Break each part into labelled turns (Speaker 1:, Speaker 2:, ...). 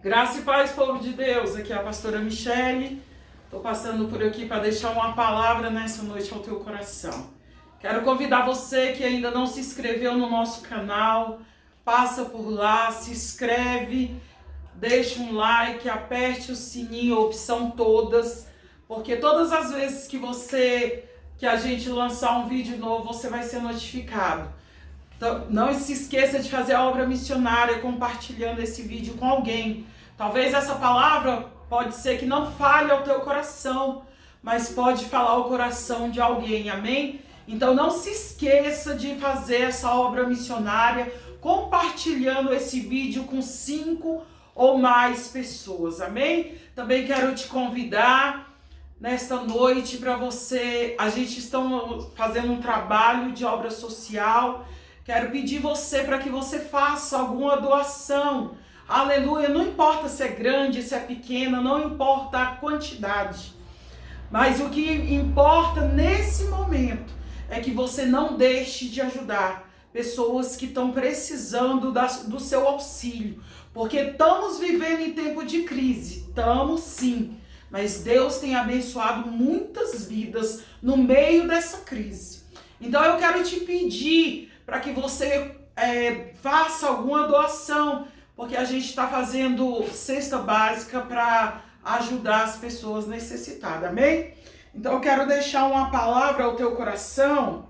Speaker 1: Graça e paz, povo de Deus. Aqui é a pastora Michele. Estou passando por aqui para deixar uma palavra nessa noite ao teu coração. Quero convidar você que ainda não se inscreveu no nosso canal, passa por lá, se inscreve, deixa um like, aperte o sininho, a opção todas, porque todas as vezes que a gente lançar um vídeo novo, você vai ser notificado. Então, não se esqueça de fazer a obra missionária compartilhando esse vídeo com alguém. Talvez essa palavra pode ser que não fale ao teu coração, mas pode falar ao coração de alguém, amém? Então não se esqueça de fazer essa obra missionária compartilhando esse vídeo com 5 ou mais pessoas, amém? Também quero te convidar nesta noite para a gente está fazendo um trabalho de obra social. Quero pedir você para que você faça alguma doação. Aleluia, não importa se é grande, se é pequena, não importa a quantidade. Mas o que importa nesse momento é que você não deixe de ajudar pessoas que estão precisando do seu auxílio. Porque estamos vivendo em tempo de crise, estamos sim. Mas Deus tem abençoado muitas vidas no meio dessa crise. Então eu quero te pedir para que você faça alguma doação, porque a gente está fazendo cesta básica para ajudar as pessoas necessitadas, amém? Então eu quero deixar uma palavra ao teu coração,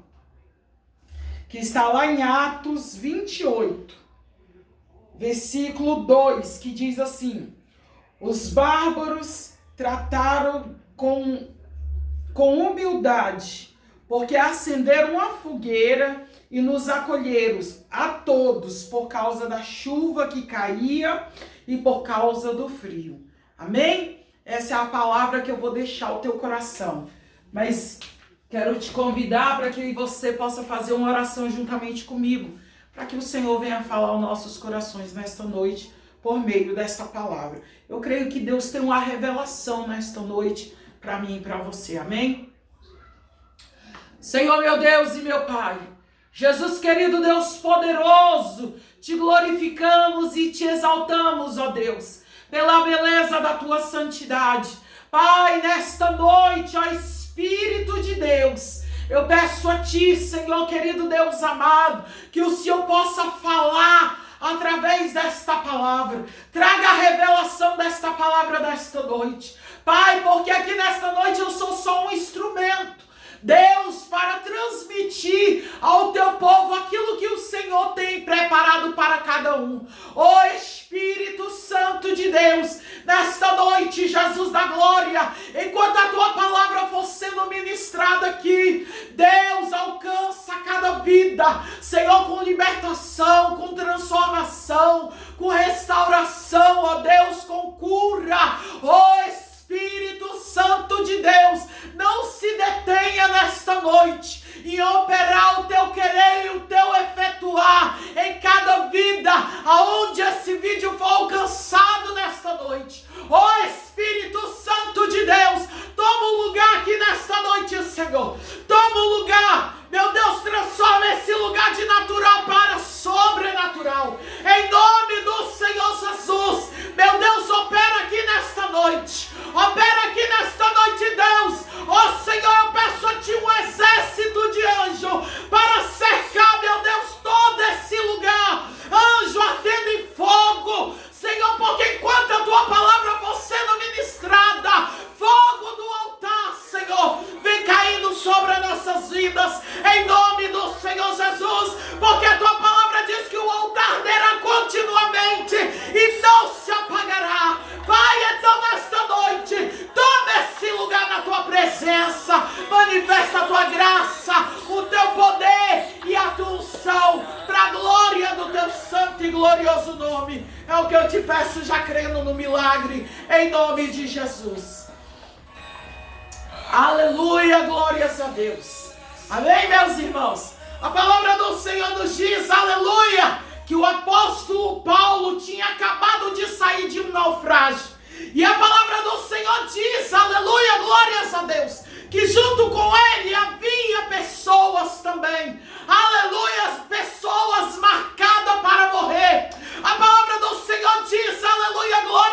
Speaker 1: que está lá em Atos 28, versículo 2, que diz assim: os bárbaros trataram com humildade, porque acenderam uma fogueira e nos acolheram a todos por causa da chuva que caía e por causa do frio. Amém? Essa é a palavra que eu vou deixar ao teu coração. Mas quero te convidar para que você possa fazer uma oração juntamente comigo, para que o Senhor venha falar aos nossos corações nesta noite por meio desta palavra. Eu creio que Deus tem uma revelação nesta noite para mim e para você. Amém? Senhor, meu Deus e meu Pai, Jesus querido, Deus poderoso, te glorificamos e te exaltamos, ó Deus, pela beleza da tua santidade. Pai, nesta noite, ó Espírito de Deus, eu peço a ti, Senhor querido Deus amado, que o Senhor possa falar através desta palavra. Traga a revelação desta palavra desta noite. Pai, porque aqui nesta noite eu sou só um instrumento, Deus, para transmitir ao teu povo aquilo que o Senhor tem preparado para cada um. Ó Espírito Santo de Deus, nesta noite, Jesus da glória, enquanto a tua palavra for sendo ministrada aqui, Deus, alcança cada vida, Senhor, com libertação, com transformação, com restauração, ó Deus, com cura. Ó Espírito Santo de Deus, não se detenha nesta noite em operar o teu querer e o teu efetuar em cada vida, aonde esse vídeo for alcançado nesta noite. Ó Espírito Santo de Deus, toma um lugar aqui nesta noite, Senhor. Toma um lugar, meu Deus, transforma esse lugar de natural para sobrenatural. Em nome do Senhor Jesus, meu Deus, opera aqui nesta noite. Opera aqui nesta noite, Deus. Ó Senhor, eu peço a ti um exército de anjo para cercar, meu Deus, todo esse lugar. Anjo ardendo em fogo, Senhor, porque enquanto a tua palavra for sendo ministrada, fogo do altar, Senhor, vem caindo sobre as nossas vidas, em nome do Senhor Jesus, porque a tua palavra diz que o altar arderá continuamente e não se apagará. Pai, então nesta noite, toma esse lugar na tua presença, manifesta a tua graça, o teu poder e a tua unção, para a glória do teu santo e glorioso nome. É o que eu te peço, já crendo no milagre, em nome de Jesus. Aleluia, glórias a Deus. Amém, meus irmãos? A palavra do Senhor nos diz, aleluia, que o apóstolo Paulo tinha acabado de sair de um naufrágio. E a palavra do Senhor diz, aleluia, glórias a Deus, que junto com ele havia pessoas também, aleluia, pessoas marcadas para morrer. A palavra do Senhor diz, aleluia, glória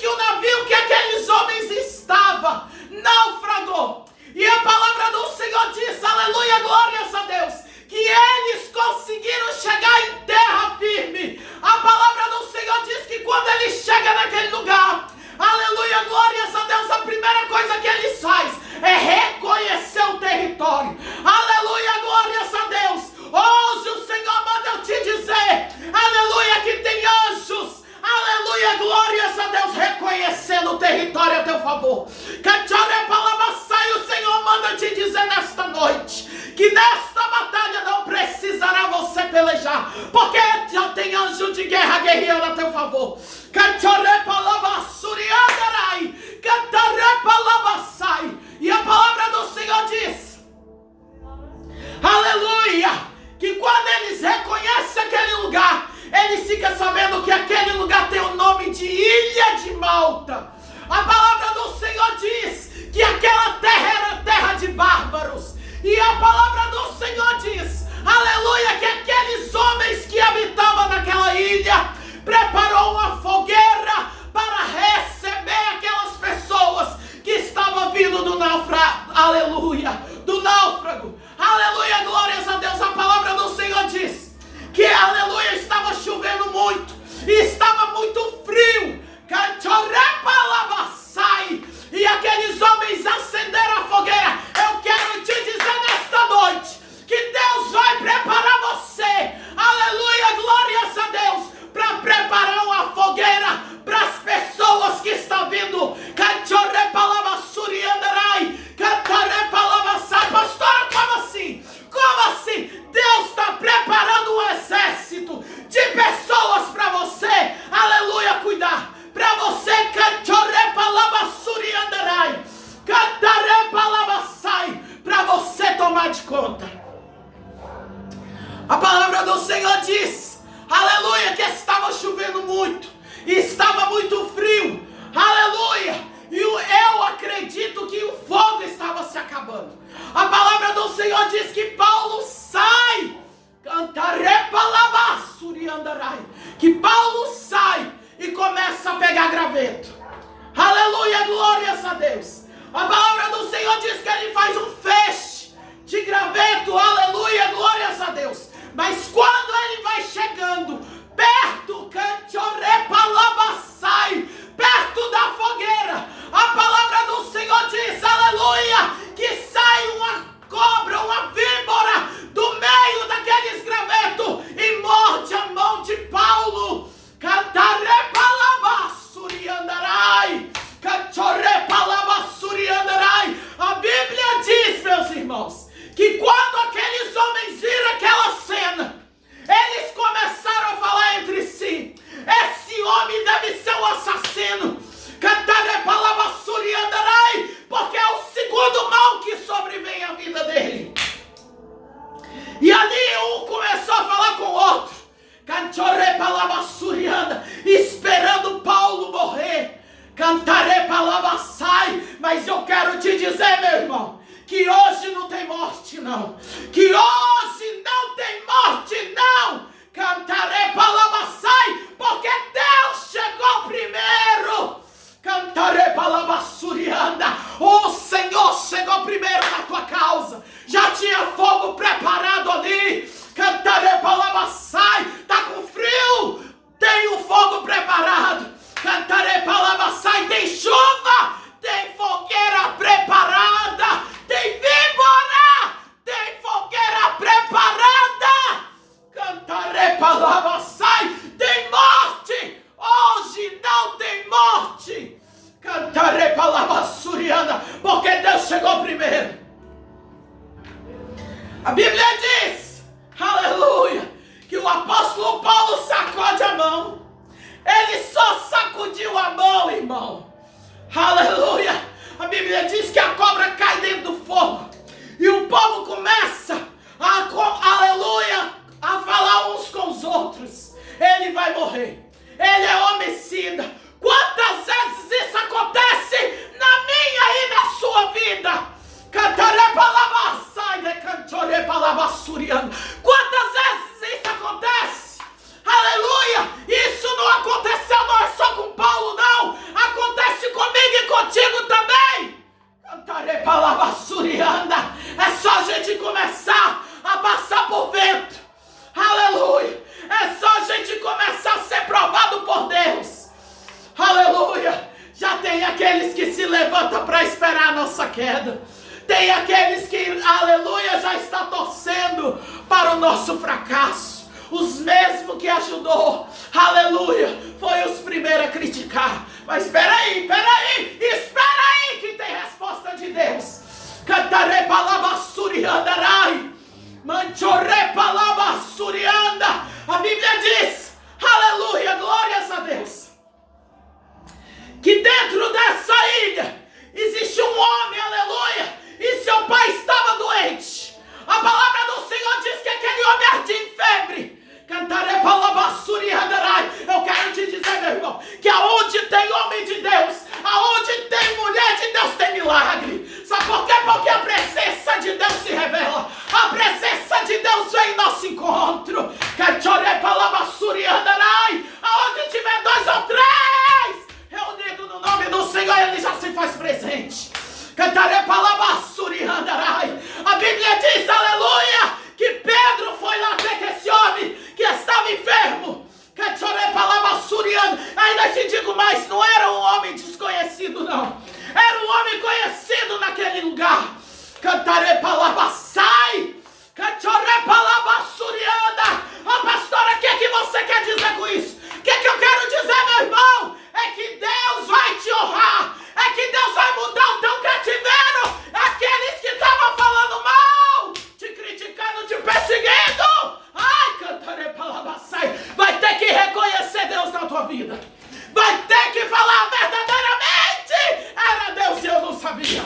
Speaker 1: que o navio que aqueles homens estavam naufragou. E a palavra do Senhor diz, aleluia, glórias a Deus, que eles conseguiram chegar em terra firme. A palavra do Senhor diz que quando ele chega naquele lugar, aleluia, glórias a Deus, a primeira coisa que eles faz é reconhecer o território. Aleluia, glórias a Deus. Hoje o Senhor manda eu te dizer, aleluia, que tem anjos, aleluia, glórias a Deus, reconhecendo o território a teu favor. Sai, o Senhor manda te dizer nesta noite, que nesta batalha não precisará você pelejar, porque já tem anjo de guerra guerreando a teu favor. E a palavra do Senhor diz, aleluia, que quando eles reconhecem aquele lugar, eles ficam sabendo que aquele lugar tem o nome de Ilha de Malta. A palavra do Senhor diz que aquela terra era terra de bárbaros. E a palavra do Senhor diz, aleluia, que aqueles homens que habitavam naquela ilha preparou uma fogueira para receber aquelas pessoas que estavam vindo do náufrago, aleluia, do náufrago. Aleluia, glórias a Deus. A palavra do Senhor diz que, aleluia, estava chovendo muito e estava muito frio. E aqueles homens acenderam a fogueira. Eu quero te dizer nesta noite que Deus vai preparar você, aleluia, glórias a Deus, para preparar uma fogueira para as pessoas que estão vindo. Pastora, como assim? Como assim? Deus está preparando um exército de pessoas para você, aleluia, cuidar. Para você, para você tomar de conta. A palavra do Senhor diz, aleluia, que estava chovendo muito e estava muito frio, aleluia, e eu acredito que o fogo estava se acabando. A palavra do Senhor diz que Paulo sai, que Paulo sai e começa a pegar graveto. Aleluia, glórias a Deus. A palavra do Senhor diz que ele faz um feixe de graveto. Aleluia, glórias a Deus. Mas quando ele vai chegando perto, perto da fogueira, a palavra do Senhor diz, aleluia, que sai uma cobra, uma víbora do meio daqueles gravetos e morde a mão de Paulo. A Bíblia diz, meus irmãos, que quando aqueles homens viram aquela cena, eles começaram a falar entre si, esse homem deve ser um assassino, porque é o segundo mal que sobrevém à vida dele. E ali um começou a falar com o outro, esperando Paulo morrer. Mas eu quero te dizer, meu irmão, que hoje não tem morte não, que hoje não tem morte não, porque Deus chegou primeiro. O Senhor chegou primeiro na tua causa, já tinha fogo preparado ali. Tá com frio, tem um fogo preparado. Tem chuva, tem fogueira preparada, tem víbora, tem fogueira preparada. Tem morte, hoje não tem morte. Porque Deus chegou primeiro. A Bíblia diz, aleluia, que o apóstolo Paulo sacode a mão. Ele só sacudiu a mão, irmão. Aleluia. A Bíblia diz que a cobra cai dentro do fogo. E o povo começa aleluia, a falar uns com os outros. Ele vai morrer. Ele é homicida. Quantas vezes isso acontece na minha e na sua vida? Quantas vezes isso acontece? Aleluia! Isso não aconteceu não é só com Paulo, não. Tem aqueles que se levantam para esperar a nossa queda. Tem aqueles que, aleluia, já está torcendo para o nosso fracasso. Os mesmos que ajudou, aleluia, foi os primeiros a criticar. Mas espera aí que tem resposta de Deus. Cantarei palabassuriandarai, manchorei palabassurianda. A Bíblia diz, aleluia, glórias a Deus, que dentro dessa ilha existe um homem, aleluia, e seu pai estava doente. A palavra do Senhor diz que aquele homem ardia em febre. Cantarei palabassuriandarai. Eu quero te dizer, meu irmão, que aonde tem homem de Deus, aonde tem mulher de Deus, tem milagre. Sabe por quê? Porque a presença de Deus se revela. A presença de Deus vem em nosso encontro. Cantarei palabassuriandarai. Aonde tiver 2 ou 3 reunidos no nome do Senhor, Ele já se faz presente. Cantarei palabassuriandarai. A Bíblia diz, aleluia, que Pedro foi lá até que esse homem que estava enfermo. Cantarei palabassurianda. Ainda te digo mais, não era um homem desconhecido, não. Era um homem conhecido naquele lugar. Cantarei palabassai. Cantarei palabassurianda. Pastora, o que você quer dizer com isso? O que eu quero dizer, meu irmão? É que Deus vai te honrar. É que Deus vai mudar o teu cativeiro. Aqueles que estavam falando mal, te criticando, te perseguindo. Ai, cantarei palabassai. Vai ter que reconhecer Deus na tua vida. Vai ter que falar verdadeiramente. Era Deus e eu não sabia.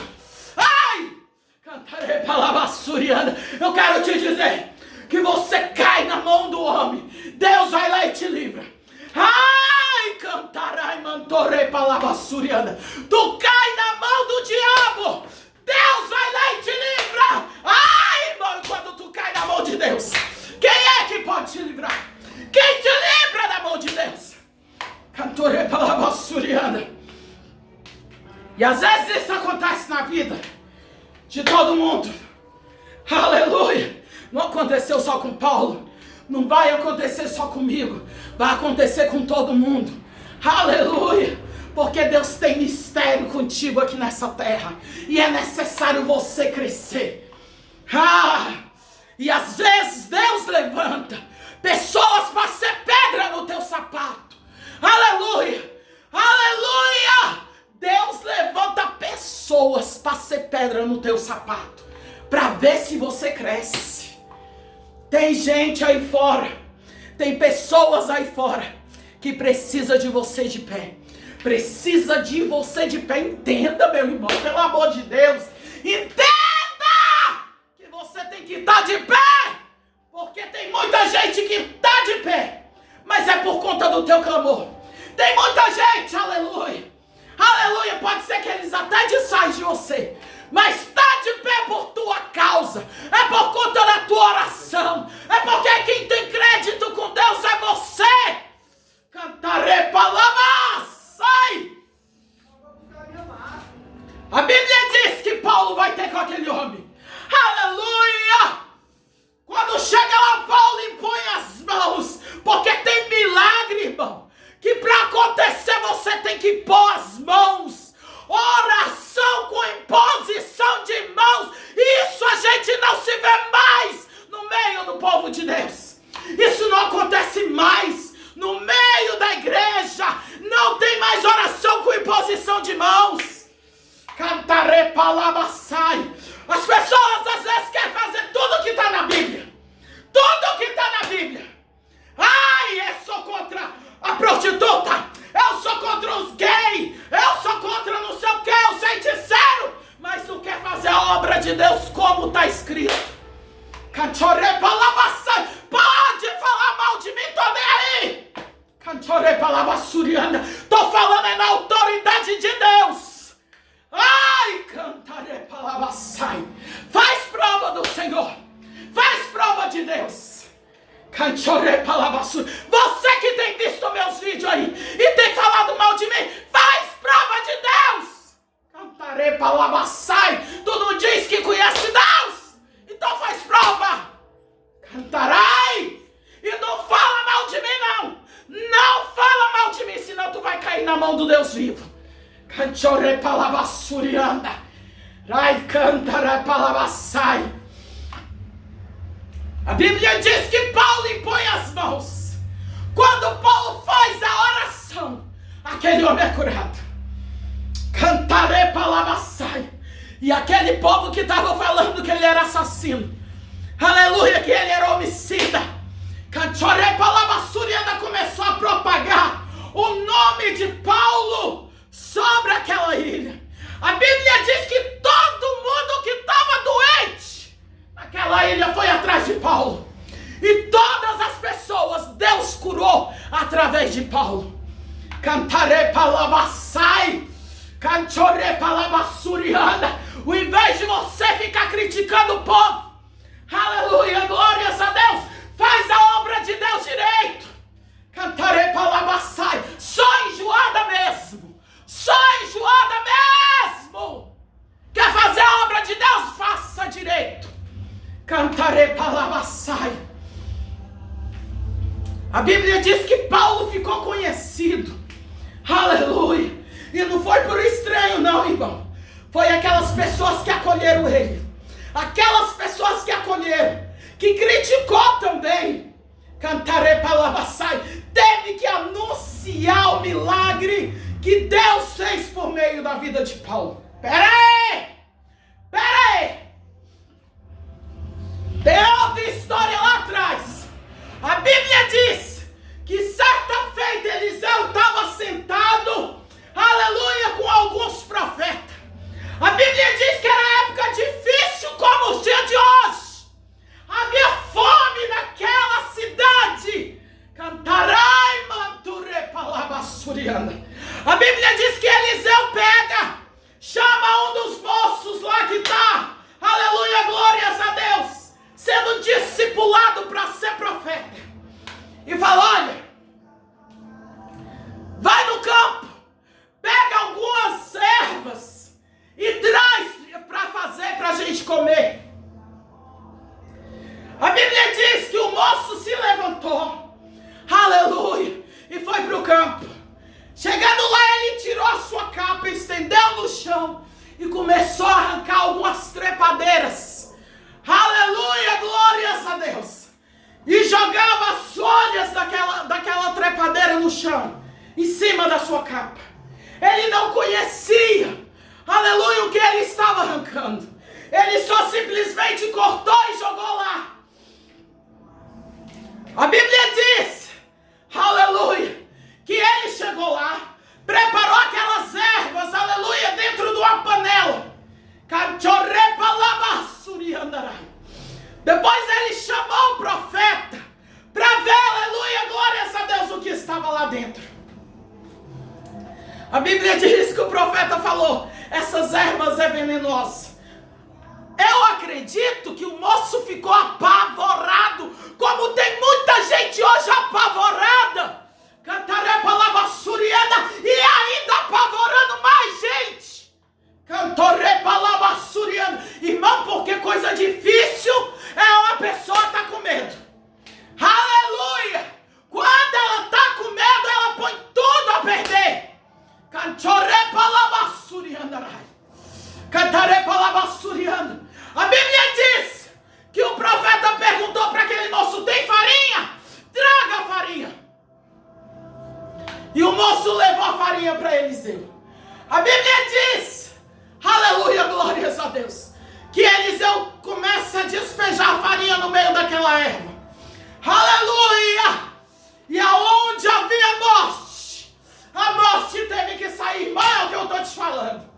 Speaker 1: Ai, cantarei palabassurianda. Eu quero te dizer que você cai na mão do homem, Deus vai lá e te livra. Ai, cantarai mantorei palabassurianda. Tu cai na mão do diabo, Deus vai lá e te livra. Ai, irmão, quando tu cai na mão de Deus, quem é que pode te livrar? Quem te livra da mão de Deus? Cantorei palabassurianda. E às vezes isso acontece na vida de todo mundo. Aleluia. Não aconteceu só com Paulo. Não vai acontecer só comigo. Vai acontecer com todo mundo. Aleluia. Porque Deus tem mistério contigo aqui nessa terra. E é necessário você crescer. E às vezes Deus levanta pessoas para ser pedra no teu sapato. Aleluia. Aleluia. Deus levanta pessoas para ser pedra no teu sapato. Para ver se você cresce. Tem gente aí fora, tem pessoas aí fora que precisa de você de pé. Precisa de você de pé. Entenda, meu irmão, pelo amor de Deus. Entenda que você tem que estar de pé. Porque tem muita gente que está de pé, mas é por conta do teu clamor. Tem muita gente, aleluia. Aleluia, pode ser que eles até dessaem de você, mas está de pé por tua causa. É por conta da tua oração. É porque quem tem crédito com Deus é você. Cantarei palabassai. A Bíblia diz que Paulo vai ter com aquele homem. Aleluia. Quando chega lá, Paulo impõe as mãos. Porque tem milagre, irmão, que para acontecer você tem que pôr as mãos. Oração com imposição de mãos. Isso a gente não se vê mais no meio do povo de Deus. Isso não acontece mais no meio da igreja. Não tem mais oração com imposição de mãos. Cantarei palabassai. As pessoas às vezes querem fazer tudo que está na Bíblia. Tudo que está na Bíblia. Ai, eu sou contra a prostituta. Eu sou contra os gays. Eu sou contra não sei o que, eu feiticeiro. Mas não quer fazer a obra de Deus como está escrito. Canchorei palabassai. Pode falar mal de mim, tô nem aí. Canchorei palabassurianda. Tô falando é na autoridade de Deus. Ai, cantarei palabassai. Faz prova do Senhor. Faz prova de Deus. Canchorei palabassuri. Você que tem visto meus vídeos aí e tem falado mal de mim, faz prova de Deus. Cantarei palabassai. Tu não diz que conhece Deus? Então faz prova. Cantarai. E não fala mal de mim, não. Não fala mal de mim, senão tu vai cair na mão do Deus vivo. Canchore palabassurianda. Rai cantara palabassai. A Bíblia diz que Paulo impõe as mãos. Quando Paulo faz a oração, aquele homem é curado. Cantare palabassai. E aquele povo que estava falando que ele era assassino, aleluia, que ele era homicida, Canchore palabassurianda, começou a propagar o nome de Paulo sobre aquela ilha. A Bíblia diz que todo mundo que estava doente naquela ilha foi atrás de Paulo. E todas as pessoas Deus curou através de Paulo. Cantare palabassai. Canchore palabassurianda. Ao invés de você ficar criticando o povo, aleluia, glórias a Deus, faz a obra de Deus direito. Cantare palabassai. Só enjoada mesmo. Só enjoada mesmo. Quer fazer a obra de Deus? Faça direito. Cantare palabassai. A Bíblia diz que Paulo ficou conhecido. Aleluia. E não foi por estranho não, irmão. Foi aquelas pessoas que acolheram ele. Aquelas pessoas que acolheram. Que criticou também. Cantare palabassai. Teve que anunciar o milagre que Deus fez por meio da vida de Paulo. Pera aí. Tem outra história lá atrás. A Bíblia diz que certa feita Eliseu estava sentado, aleluia, com alguns profetas. A Bíblia diz que era época difícil como os dias de hoje. Havia fome naquela cidade. Cantarai manture palabassurianda. A Bíblia diz que Eliseu pega, chama um dos moços lá que está, aleluia, glórias a Deus, sendo discipulado para ser profeta. E fala, olha, vai no campo, pega algumas ervas e traz para fazer para a gente comer. A Bíblia diz que o moço se levantou, aleluia, e foi para o campo. Chegando lá, ele tirou a sua capa, estendeu no chão e começou a arrancar algumas trepadeiras. Aleluia, glórias a Deus. E jogava as folhas daquela trepadeira no chão, em cima da sua capa. Ele não conhecia, aleluia, o que ele estava arrancando. Ele só simplesmente cortou e jogou lá. A Bíblia diz, aleluia, que ele chegou lá, preparou aquelas ervas, aleluia, dentro de uma panela. Depois ele chamou o profeta para ver, aleluia, glórias a Deus, o que estava lá dentro. A Bíblia diz que o profeta falou, essas ervas é venenosa. Eu acredito que o moço ficou apavorado, como tem muita gente hoje apavorada. Cantaré palabassuriana e ainda apavorando mais gente. Cantoré palabassuriana. Irmão, porque coisa difícil é uma pessoa estar com medo. Aleluia! Quando ela está com medo, ela põe tudo a perder. Cantoré palabassuriana. Cantaré palabassuriana. A Bíblia diz que o profeta perguntou para aquele moço, tem farinha? Traga a farinha. E o moço levou a farinha para Eliseu. A Bíblia diz, aleluia, glórias a Deus, que Eliseu começa a despejar a farinha no meio daquela erva. Aleluia! E aonde havia morte, a morte teve que sair. Irmão, é o que eu estou te falando.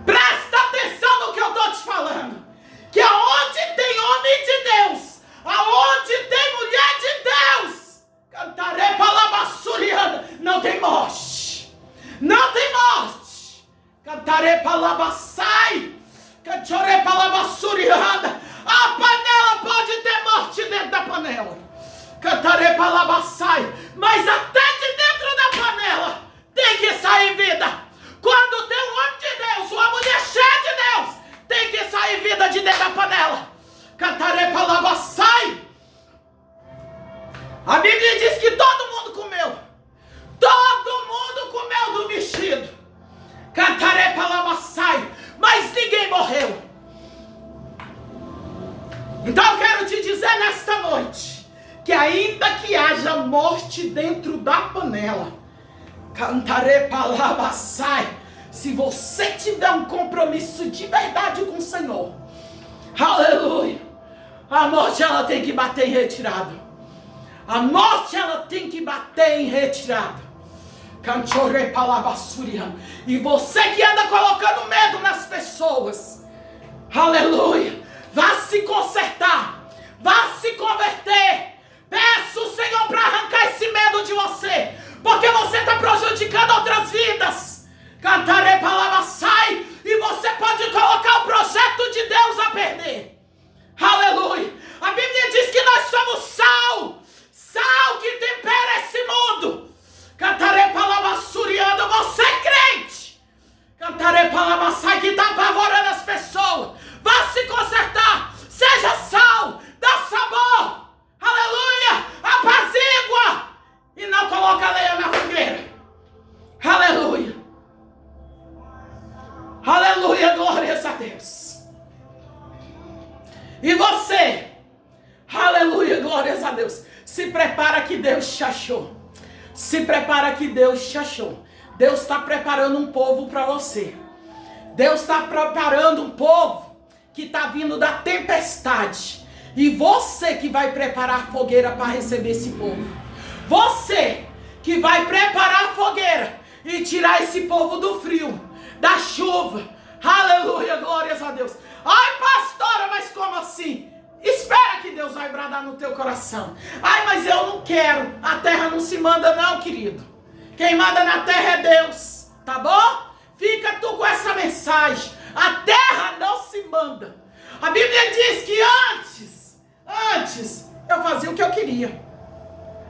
Speaker 1: Presta atenção no que eu estou te falando. Que aonde tem homem de Deus, aonde tem mulher de Deus, cantaré palabassuriana, não tem morte. Não tem morte. Cantaré palabassai. Cantaré palabassuriana. A panela pode ter morte dentro da panela. Cantaré palabassai. Mas até de dentro da panela tem que sair vida. Quando tem um homem de Deus, uma mulher cheia de Deus, tem que sair vida de dentro da panela. Cantaré palabassai. A Bíblia diz que todo mundo comeu. Todo mundo comeu do morte dentro da panela. Cantarei palavra sai. Se você tiver um compromisso de verdade com o Senhor, aleluia, a morte ela tem que bater em retirada. A morte ela tem que bater em retirada. Cantorei palavra suriana. E você que anda colocando medo nas pessoas, aleluia, vá se consertar, vá se converter. Peça o Senhor para arrancar esse medo de você, porque você está prejudicando outras vidas. Cantarei palavra sai, e você pode colocar o projeto de Deus a perder. Aleluia. A Bíblia diz que nós somos sal, sal que tempera esse mundo. Cantarei palavra suriana, você é crente. Cantarei palavra sai que está apavorando as pessoas. Vá se consertar, seja sal, dá sabor. Aleluia, apazigua e não coloca lenha na fogueira. Aleluia, aleluia, glórias a Deus. E você, aleluia, glórias a Deus, se prepara que Deus te achou. Se prepara que Deus te achou. Deus está preparando um povo para você. Deus está preparando um povo que está vindo da tempestade. E você que vai preparar a fogueira para receber esse povo. Você que vai preparar a fogueira e tirar esse povo do frio, da chuva. Aleluia, glórias a Deus. Ai, pastora, mas como assim? Espera que Deus vai bradar no teu coração. Ai, mas eu não quero. A terra não se manda não, querido. Quem manda na terra é Deus. Tá bom? Fica tu com essa mensagem. A terra não se manda. A Bíblia diz que antes eu fazia o que eu queria.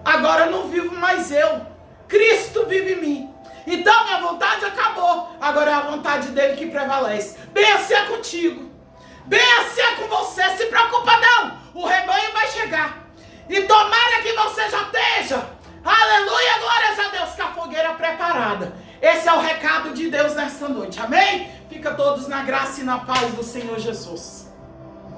Speaker 1: Agora não vivo mais eu. Cristo vive em mim. Então minha vontade acabou. Agora é a vontade dele que prevalece. Bem assim é contigo. Bem assim é com você. Se preocupa não. O rebanho vai chegar. E tomara que você já esteja. Aleluia, glórias a Deus, com a fogueira preparada. Esse é o recado de Deus nesta noite. Amém? Fica todos na graça e na paz do Senhor Jesus.